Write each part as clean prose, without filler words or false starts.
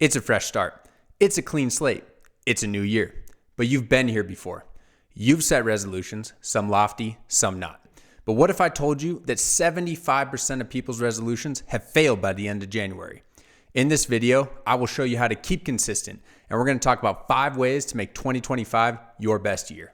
It's a fresh start. It's a clean slate. It's a new year. But you've been here before. You've set resolutions, some lofty, some not. But what if I told you that 75% of people's resolutions have failed by the end of January? In this video, I will show you how to keep consistent, and we're going to talk about 5 ways to make 2025 your best year.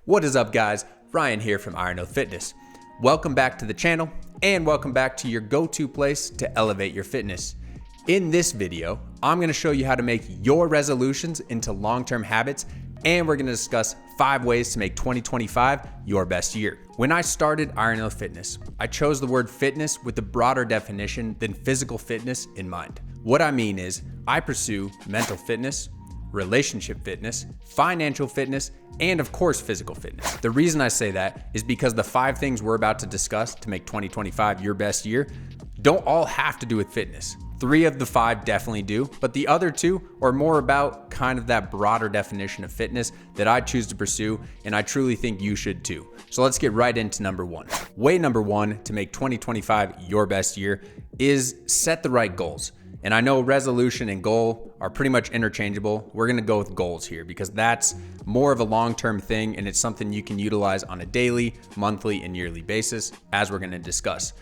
What is up, guys? Ryan here from Iron Oath Fitness. Welcome back to the channel, and welcome back to your go-to place to elevate your fitness. In this video, I'm going to show you how to make your resolutions into long-term habits, and we're going to discuss 5 ways to make 2025 your best year. When I started Iron Oath Fitness, I chose the word fitness with a broader definition than physical fitness in mind. What I mean is, I pursue mental fitness, relationship fitness, financial fitness, and of course, physical fitness. The reason I say that is because the 5 things we're about to discuss to make 2025 your best year don't all have to do with fitness. 3 of the 5 definitely do, but the other 2 are more about kind of that broader definition of fitness that I choose to pursue, and I truly think you should too. So let's get right into number 1. Way number 1 to make 2025 your best year is set the right goals. And I know resolution and goal are pretty much interchangeable. We're going to go with goals here because that's more of a long-term thing, and it's something you can utilize on a daily, monthly, and yearly basis, as we're going to discuss.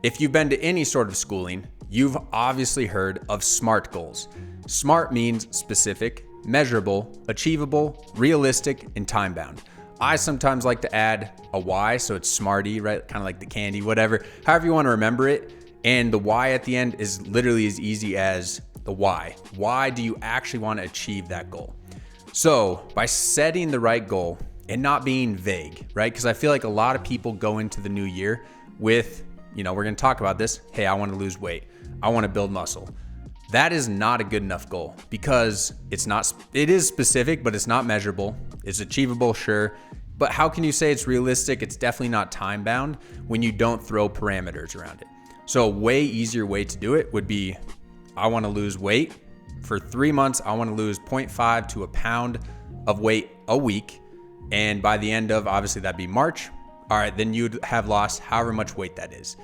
If you've been to any sort of schooling, you've obviously heard of SMART goals. SMART means specific, measurable, achievable, realistic, and time-bound. I sometimes like to add a Y, so it's SMARTY, right? Kind of like the candy, whatever. However you want to remember it. And the why at the end is literally as easy as the why. Why do you actually want to achieve that goal? So by setting the right goal and not being vague, right? Because I feel like a lot of people go into the new year with, we're going to talk about this. Hey, I want to lose weight. I want to build muscle. That is not a good enough goal because it is specific, but it's not measurable. It's achievable, sure. But how can you say it's realistic? It's definitely not time bound when you don't throw parameters around it. So a way easier way to do it would be, I want to lose weight. For 3 months, I want to lose 0.5 to a pound of weight a week. And by the end of, obviously that'd be March. All right, then you'd have lost however much weight that is.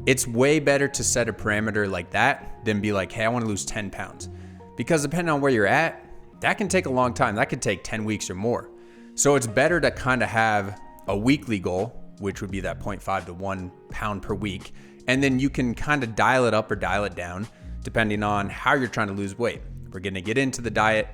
It's way better to set a parameter like that than be like, hey, I want to lose 10 pounds. Because depending on where you're at, that can take a long time. That could take 10 weeks or more. So it's better to kind of have a weekly goal, which would be that 0.5 to 1 pound per week. And then you can kind of dial it up or dial it down depending on how you're trying to lose weight. We're going to get into the diet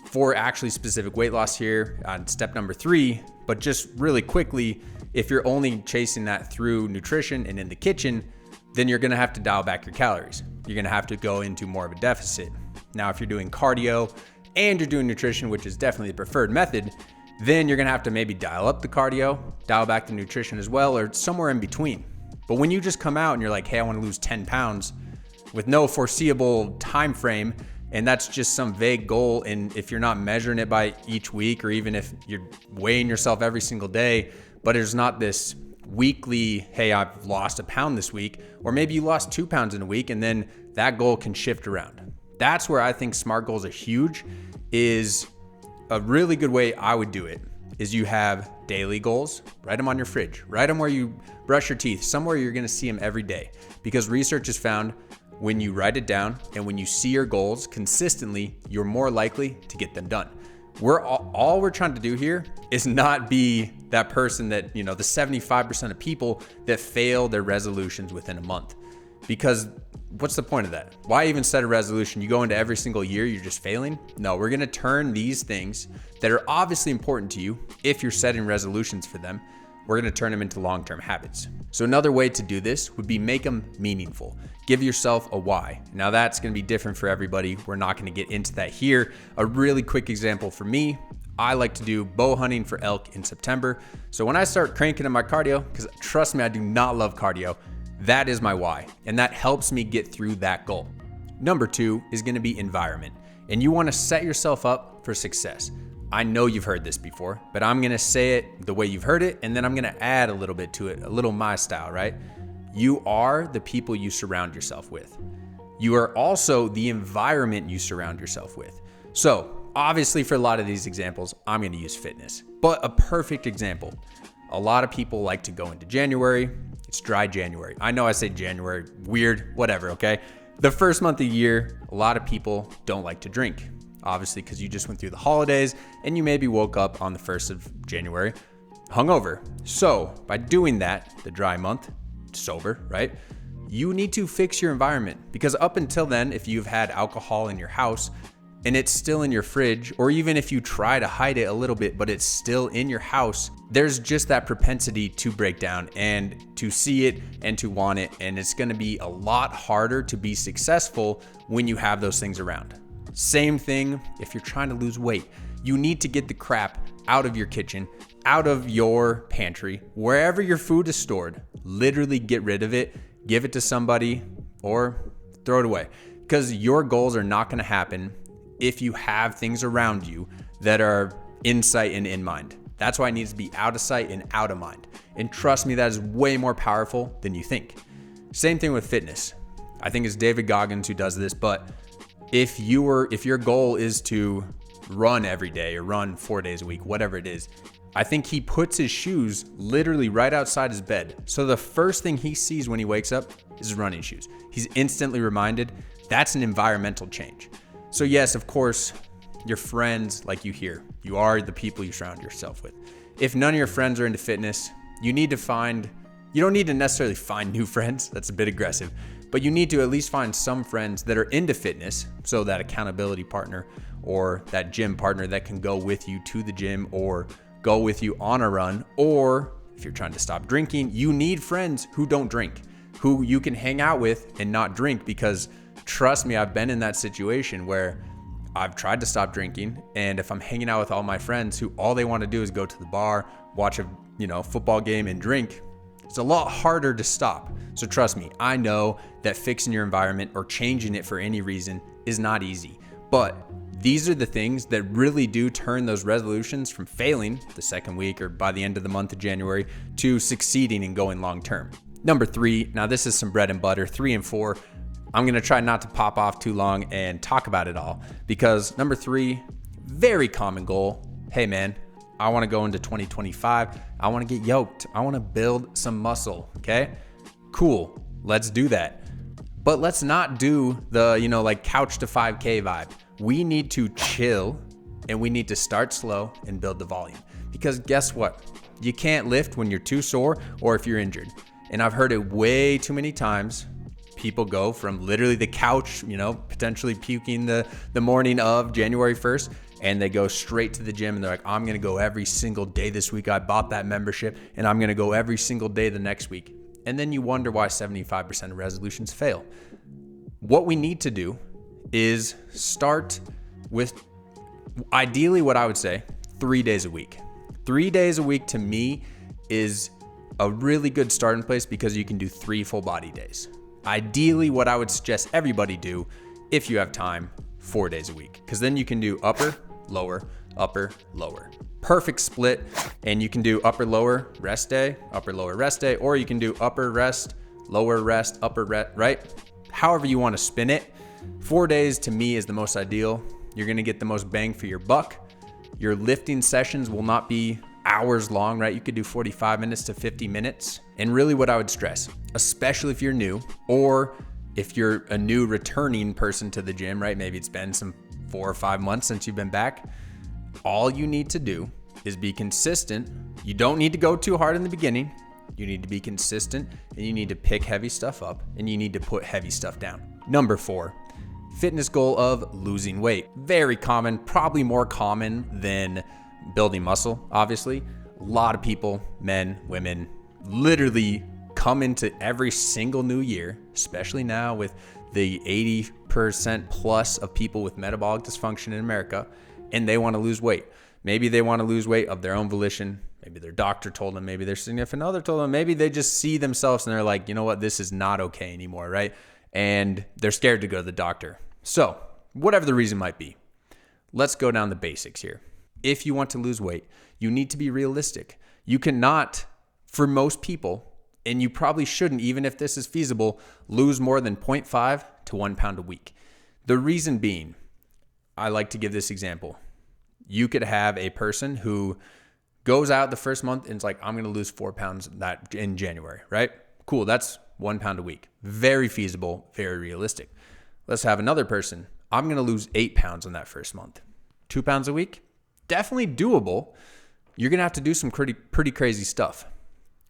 for actually specific weight loss here on step number 3. But just really quickly, if you're only chasing that through nutrition and in the kitchen, then you're going to have to dial back your calories. You're going to have to go into more of a deficit. Now, if you're doing cardio and you're doing nutrition, which is definitely the preferred method, then you're going to have to maybe dial up the cardio, dial back the nutrition as well, or somewhere in between. But when you just come out and you're like, hey, I want to lose 10 pounds with no foreseeable time frame, and that's just some vague goal, and if you're not measuring it by each week, or even if you're weighing yourself every single day, but there's not this weekly, hey, I've lost a pound this week, or maybe you lost 2 pounds in a week, and then that goal can shift around. That's where I think SMART goals are huge. Is a really good way I would do it is you have daily goals, write them on your fridge, write them where you brush your teeth, somewhere you're going to see them every day. Because research has found when you write it down and when you see your goals consistently, you're more likely to get them done. All we're trying to do here is not be that person that, the 75% of people that fail their resolutions within a month. Because what's the point of that? Why even set a resolution? You go into every single year, you're just failing? No, we're going to turn these things that are obviously important to you, if you're setting resolutions for them, we're going to turn them into long-term habits. So another way to do this would be make them meaningful. Give yourself a why. Now that's going to be different for everybody. We're not going to get into that here. A really quick example for me, I like to do bow hunting for elk in September. So when I start cranking in my cardio, because trust me, I do not love cardio, that is my why, and that helps me get through that goal. Number 2 is going to be environment, and you want to set yourself up for success. I know you've heard this before, but I'm going to say it the way you've heard it, and then I'm going to add a little bit to it, a little my style, right? You are the people you surround yourself with. You are also the environment you surround yourself with. So obviously for a lot of these examples, I'm going to use fitness, but a perfect example. A lot of people like to go into January, It's dry January. I know I say January, weird, whatever, okay? The first month of the year, a lot of people don't like to drink, obviously, because you just went through the holidays and you maybe woke up on the 1st of January hungover. So by doing that, the dry month, sober, right? You need to fix your environment, because up until then, if you've had alcohol in your house and it's still in your fridge, or even if you try to hide it a little bit, but it's still in your house, there's just that propensity to break down and to see it and to want it. And it's gonna be a lot harder to be successful when you have those things around. Same thing if you're trying to lose weight. You need to get the crap out of your kitchen, out of your pantry, wherever your food is stored. Literally get rid of it, give it to somebody, or throw it away. Because your goals are not gonna happen if you have things around you that are in sight and in mind. That's why it needs to be out of sight and out of mind. And trust me, that is way more powerful than you think. Same thing with fitness. I think it's David Goggins who does this, but if your goal is to run every day or run 4 days a week, whatever it is, I think he puts his shoes literally right outside his bed. So the first thing he sees when he wakes up is his running shoes. He's instantly reminded. That's an environmental change. So yes, of course, your friends, like you hear, you are the people you surround yourself with. If none of your friends are into fitness, you don't need to necessarily find new friends. That's a bit aggressive, but you need to at least find some friends that are into fitness. So that accountability partner or that gym partner that can go with you to the gym or go with you on a run. Or if you're trying to stop drinking, you need friends who don't drink, who you can hang out with and not drink. Because trust me, I've been in that situation where I've tried to stop drinking, and if I'm hanging out with all my friends who all they want to do is go to the bar, watch a football game and drink, it's a lot harder to stop. So trust me, I know that fixing your environment or changing it for any reason is not easy, but these are the things that really do turn those resolutions from failing the second week or by the end of the month of January to succeeding and going long term. Number 3, now this is some bread and butter. 3 and 4, I'm gonna try not to pop off too long and talk about it all, because number 3, very common goal. Hey man, I wanna go into 2025. I wanna get yoked. I wanna build some muscle, okay? Cool, let's do that. But let's not do the, couch to 5K vibe. We need to chill and we need to start slow and build the volume. Because guess what? You can't lift when you're too sore or if you're injured. And I've heard it way too many times. People go from literally the couch, potentially puking the morning of January 1st, and they go straight to the gym and they're like, I'm gonna go every single day this week. I bought that membership and I'm gonna go every single day the next week. And then you wonder why 75% of resolutions fail. What we need to do is start with, ideally what I would say, 3 days a week. 3 days a week to me is a really good starting place, because you can do 3 full body days. Ideally, what I would suggest everybody do, if you have time, 4 days a week, because then you can do upper, lower, upper, lower. Perfect split. And you can do upper, lower, rest day, upper, lower, rest day, or you can do upper rest, lower rest, upper rest, right? However you want to spin it. 4 days to me is the most ideal. You're going to get the most bang for your buck. Your lifting sessions will not be hours long, right? You could do 45 minutes to 50 minutes. And really what I would stress, especially if you're new or if you're a new returning person to the gym, right? Maybe it's been some 4 or 5 months since you've been back. All you need to do is be consistent. You don't need to go too hard in the beginning. You need to be consistent, and you need to pick heavy stuff up, and you need to put heavy stuff down. Number 4, fitness goal of losing weight. Very common, probably more common than building muscle, obviously. A lot of people, men, women, literally come into every single new year, especially now with the 80% plus of people with metabolic dysfunction in America, and they want to lose weight. Maybe they want to lose weight of their own volition. Maybe their doctor told them, maybe their significant other told them, maybe they just see themselves and they're like, you know what, this is not okay anymore, right? And they're scared to go to the doctor. So whatever the reason might be, let's go down the basics here. If you want to lose weight, you need to be realistic. You cannot, for most people, and you probably shouldn't, even if this is feasible, lose more than 0.5 to 1 pound a week. The reason being, I like to give this example. You could have a person who goes out the first month and is like, I'm going to lose 4 pounds in January, right? Cool, that's 1 pound a week. Very feasible, very realistic. Let's have another person. I'm going to lose 8 pounds in that first month. 2 pounds a week? Definitely doable. You're going to have to do some pretty crazy stuff.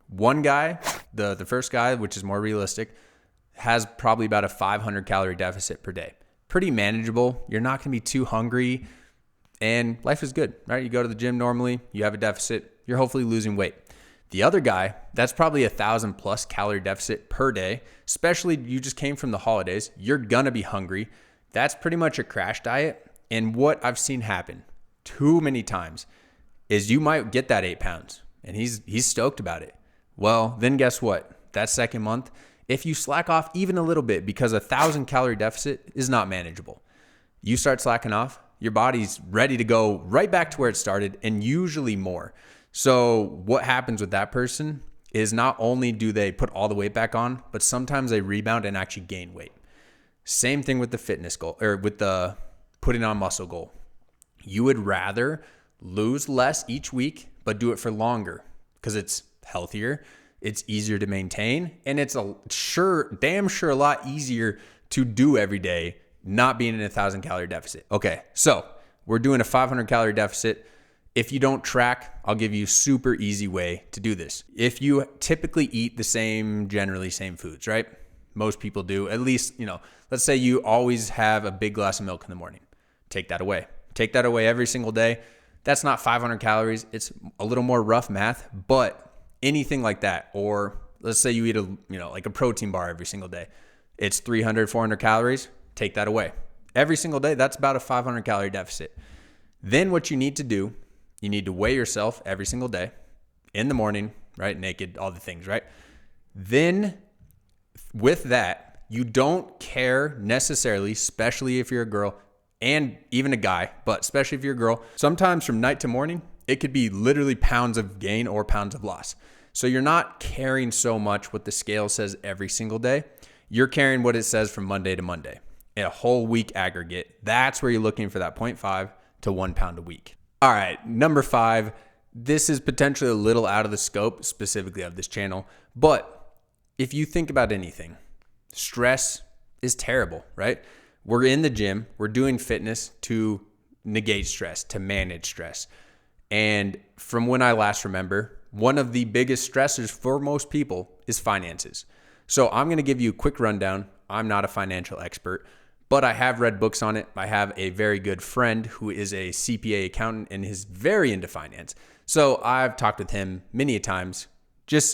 One guy, the first guy, which is more realistic, has probably about a 500 calorie deficit per day. Pretty manageable. You're not going to be too hungry and life is good, right? You go to the gym normally, you have a deficit, you're hopefully losing weight. The other guy, that's probably 1,000 plus calorie deficit per day, especially you just came from the holidays. You're going to be hungry. That's pretty much a crash diet. And what I've seen happen too many times is you might get that 8 pounds and he's stoked about it. Well, then guess what? That second month, if you slack off even a little bit, because 1,000 calorie deficit is not manageable, you start slacking off, your body's ready to go right back to where it started and usually more. So what happens with that person is not only do they put all the weight back on, but sometimes they rebound and actually gain weight. Same thing with the fitness goal or with the putting on muscle goal. You would rather lose less each week, but do it for longer because it's healthier, it's easier to maintain, and it's damn sure a lot easier to do every day, not being in a 1,000 calorie deficit. Okay, so we're doing a 500 calorie deficit. If you don't track, I'll give you a super easy way to do this. If you typically eat generally same foods, right? Most people do. At least, let's say you always have a big glass of milk in the morning. Take that away. Take that away every single day. That's not 500 calories. It's a little more rough math, but anything like that, or let's say you eat like a protein bar every single day. It's 300, 400 calories. Take that away. Every single day, that's about a 500 calorie deficit. Then what you need to do, you need to weigh yourself every single day in the morning, right? Naked, all the things, right? Then with that, you don't care necessarily, especially if you're a girl and even a guy, but especially if you're a girl, sometimes from night to morning, it could be literally pounds of gain or pounds of loss. So you're not caring so much what the scale says every single day. You're caring what it says from Monday to Monday. A whole week aggregate. That's where you're looking for that 0.5 to 1 pound a week. All right, number 5. This is potentially a little out of the scope specifically of this channel, but if you think about anything, stress is terrible, right? We're in the gym, we're doing fitness to negate stress, to manage stress. And from when I last remember, one of the biggest stressors for most people is finances. So I'm going to give you a quick rundown. I'm not a financial expert, but I have read books on it. I have a very good friend who is a CPA accountant and is very into finance. So I've talked with him many a times.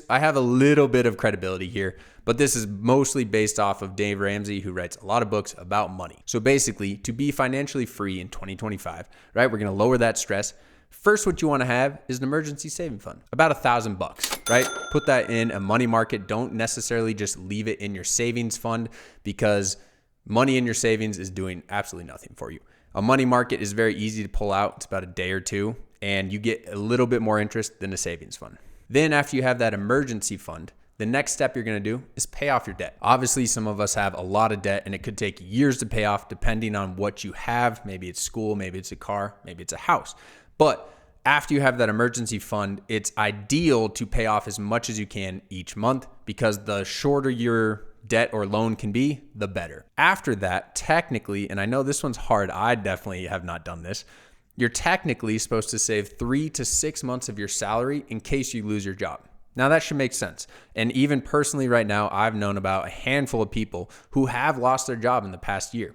I have a little bit of credibility here, but this is mostly based off of Dave Ramsey, who writes a lot of books about money. So basically, to be financially free in 2025, right? We're going to lower that stress. First, what you want to have is an emergency saving fund, about $1,000, right? Put that in a money market. Don't necessarily just leave it in your savings fund, because money in your savings is doing absolutely nothing for you. A money market is very easy to pull out. It's about a day or two, and you get a little bit more interest than a savings fund. Then after you have that emergency fund, the next step you're going to do is pay off your debt. Obviously, some of us have a lot of debt and it could take years to pay off depending on what you have. Maybe it's school, maybe it's a car, maybe it's a house. But after you have that emergency fund, it's ideal to pay off as much as you can each month, because the shorter your debt or loan can be, the better. After that, technically, and I know this one's hard, I definitely have not done this, you're technically supposed to save 3 to 6 months of your salary in case you lose your job. Now that should make sense. And even personally right now, I've known about a handful of people who have lost their job in the past year.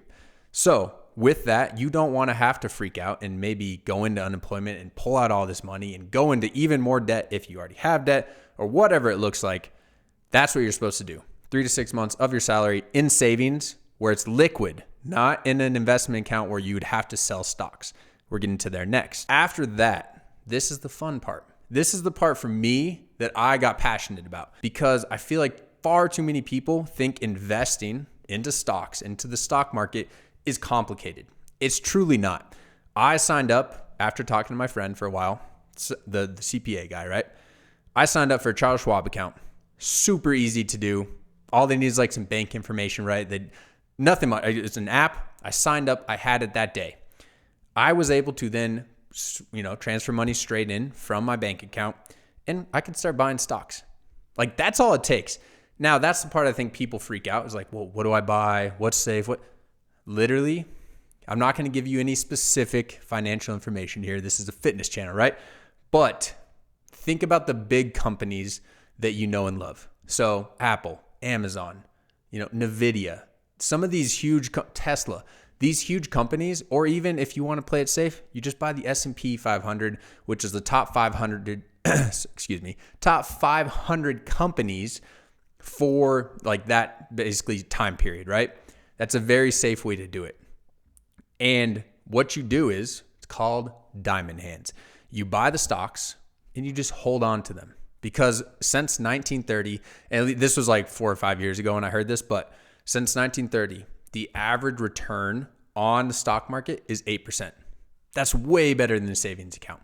So with that, you don't want to have to freak out and maybe go into unemployment and pull out all this money and go into even more debt if you already have debt or whatever it looks like. That's what you're supposed to do. 3 to 6 months of your salary in savings where it's liquid, not in an investment account where you would have to sell stocks. We're getting to there next. After that, this is the fun part. This is the part for me that I got passionate about, because I feel like far too many people think investing into stocks, into the stock market, is complicated. It's truly not. I signed up after talking to my friend for a while, the CPA guy, right? I signed up for a Charles Schwab account. Super easy to do. All they need is like some bank information, right? Nothing much. It's an app. I signed up. I had it that day. I was able to then, transfer money straight in from my bank account, and I could start buying stocks. Like, that's all it takes. Now, that's the part I think people freak out is like, well, what do I buy? What's safe? What? Literally, I'm not going to give you any specific financial information here. This is a fitness channel, right? But think about the big companies that you know and love. So Apple, Amazon, NVIDIA, some of these huge, Tesla, these huge companies, or even if you want to play it safe, you just buy the S&P 500, which is the top 500, top 500 companies for like that basically time period, right? That's a very safe way to do it. And what you do is, it's called diamond hands. You buy the stocks and you just hold on to them. Because since 1930, and this was like 4 or 5 years ago when I heard this, but since 1930, the average return on the stock market is 8%. That's way better than a savings account.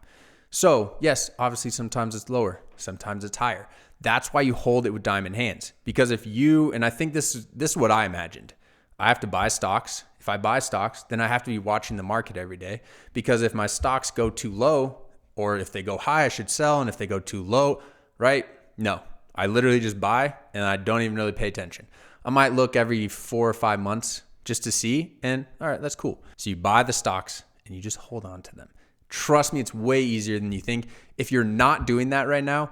So yes, obviously sometimes it's lower, sometimes it's higher. That's why you hold it with diamond hands. Because if you, and I think this is what I imagined, I have to buy stocks. If I buy stocks, then I have to be watching the market every day. Because if my stocks go too low, or if they go high, I should sell. And if they go too low, right? No, I literally just buy and I don't even really pay attention. I might look every 4 or 5 months just to see, and all right, that's cool. So you buy the stocks and you just hold on to them. Trust me, it's way easier than you think. If you're not doing that right now,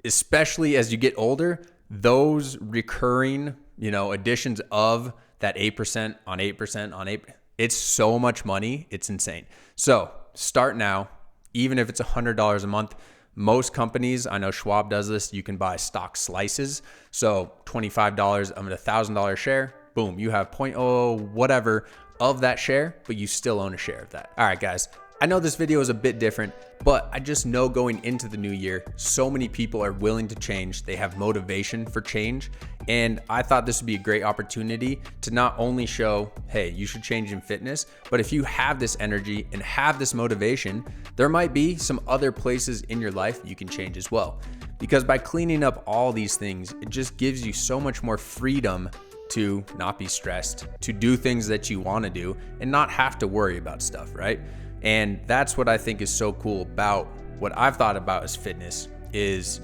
especially as you get older, those recurring, additions of that 8% on 8% on 8%, it's so much money, it's insane. So start now, even if it's $100 a month. Most companies, I know Schwab does this, you can buy stock slices. So $25 of a $1,000 share, boom, you have 0.0 whatever of that share, but you still own a share of that. All right, guys, I know this video is a bit different, but I just know going into the new year, so many people are willing to change. They have motivation for change. And I thought this would be a great opportunity to not only show, hey, you should change in fitness, but if you have this energy and have this motivation, there might be some other places in your life you can change as well. Because by cleaning up all these things, it just gives you so much more freedom to not be stressed, to do things that you want to do and not have to worry about stuff, right? And that's what I think is so cool about what I've thought about as fitness is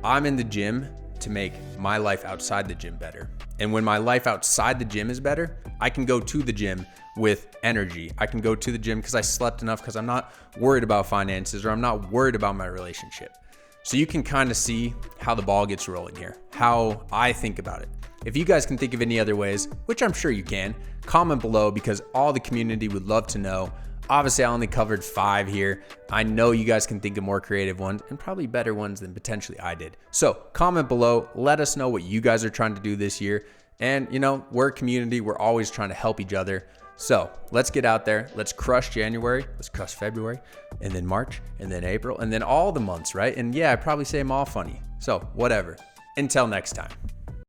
I'm in the gym to make my life outside the gym better. And when my life outside the gym is better, I can go to the gym with energy. I can go to the gym because I slept enough, because I'm not worried about finances or I'm not worried about my relationship. So you can kind of see how the ball gets rolling here, how I think about it. If you guys can think of any other ways, which I'm sure you can, comment below because all the community would love to know. Obviously, I only covered 5 here. I know you guys can think of more creative ones and probably better ones than potentially I did. So comment below, let us know what you guys are trying to do this year. And we're a community, we're always trying to help each other. So let's get out there, let's crush January, let's crush February, and then March, and then April, and then all the months, right? And yeah, I probably say them all funny. So whatever, until next time.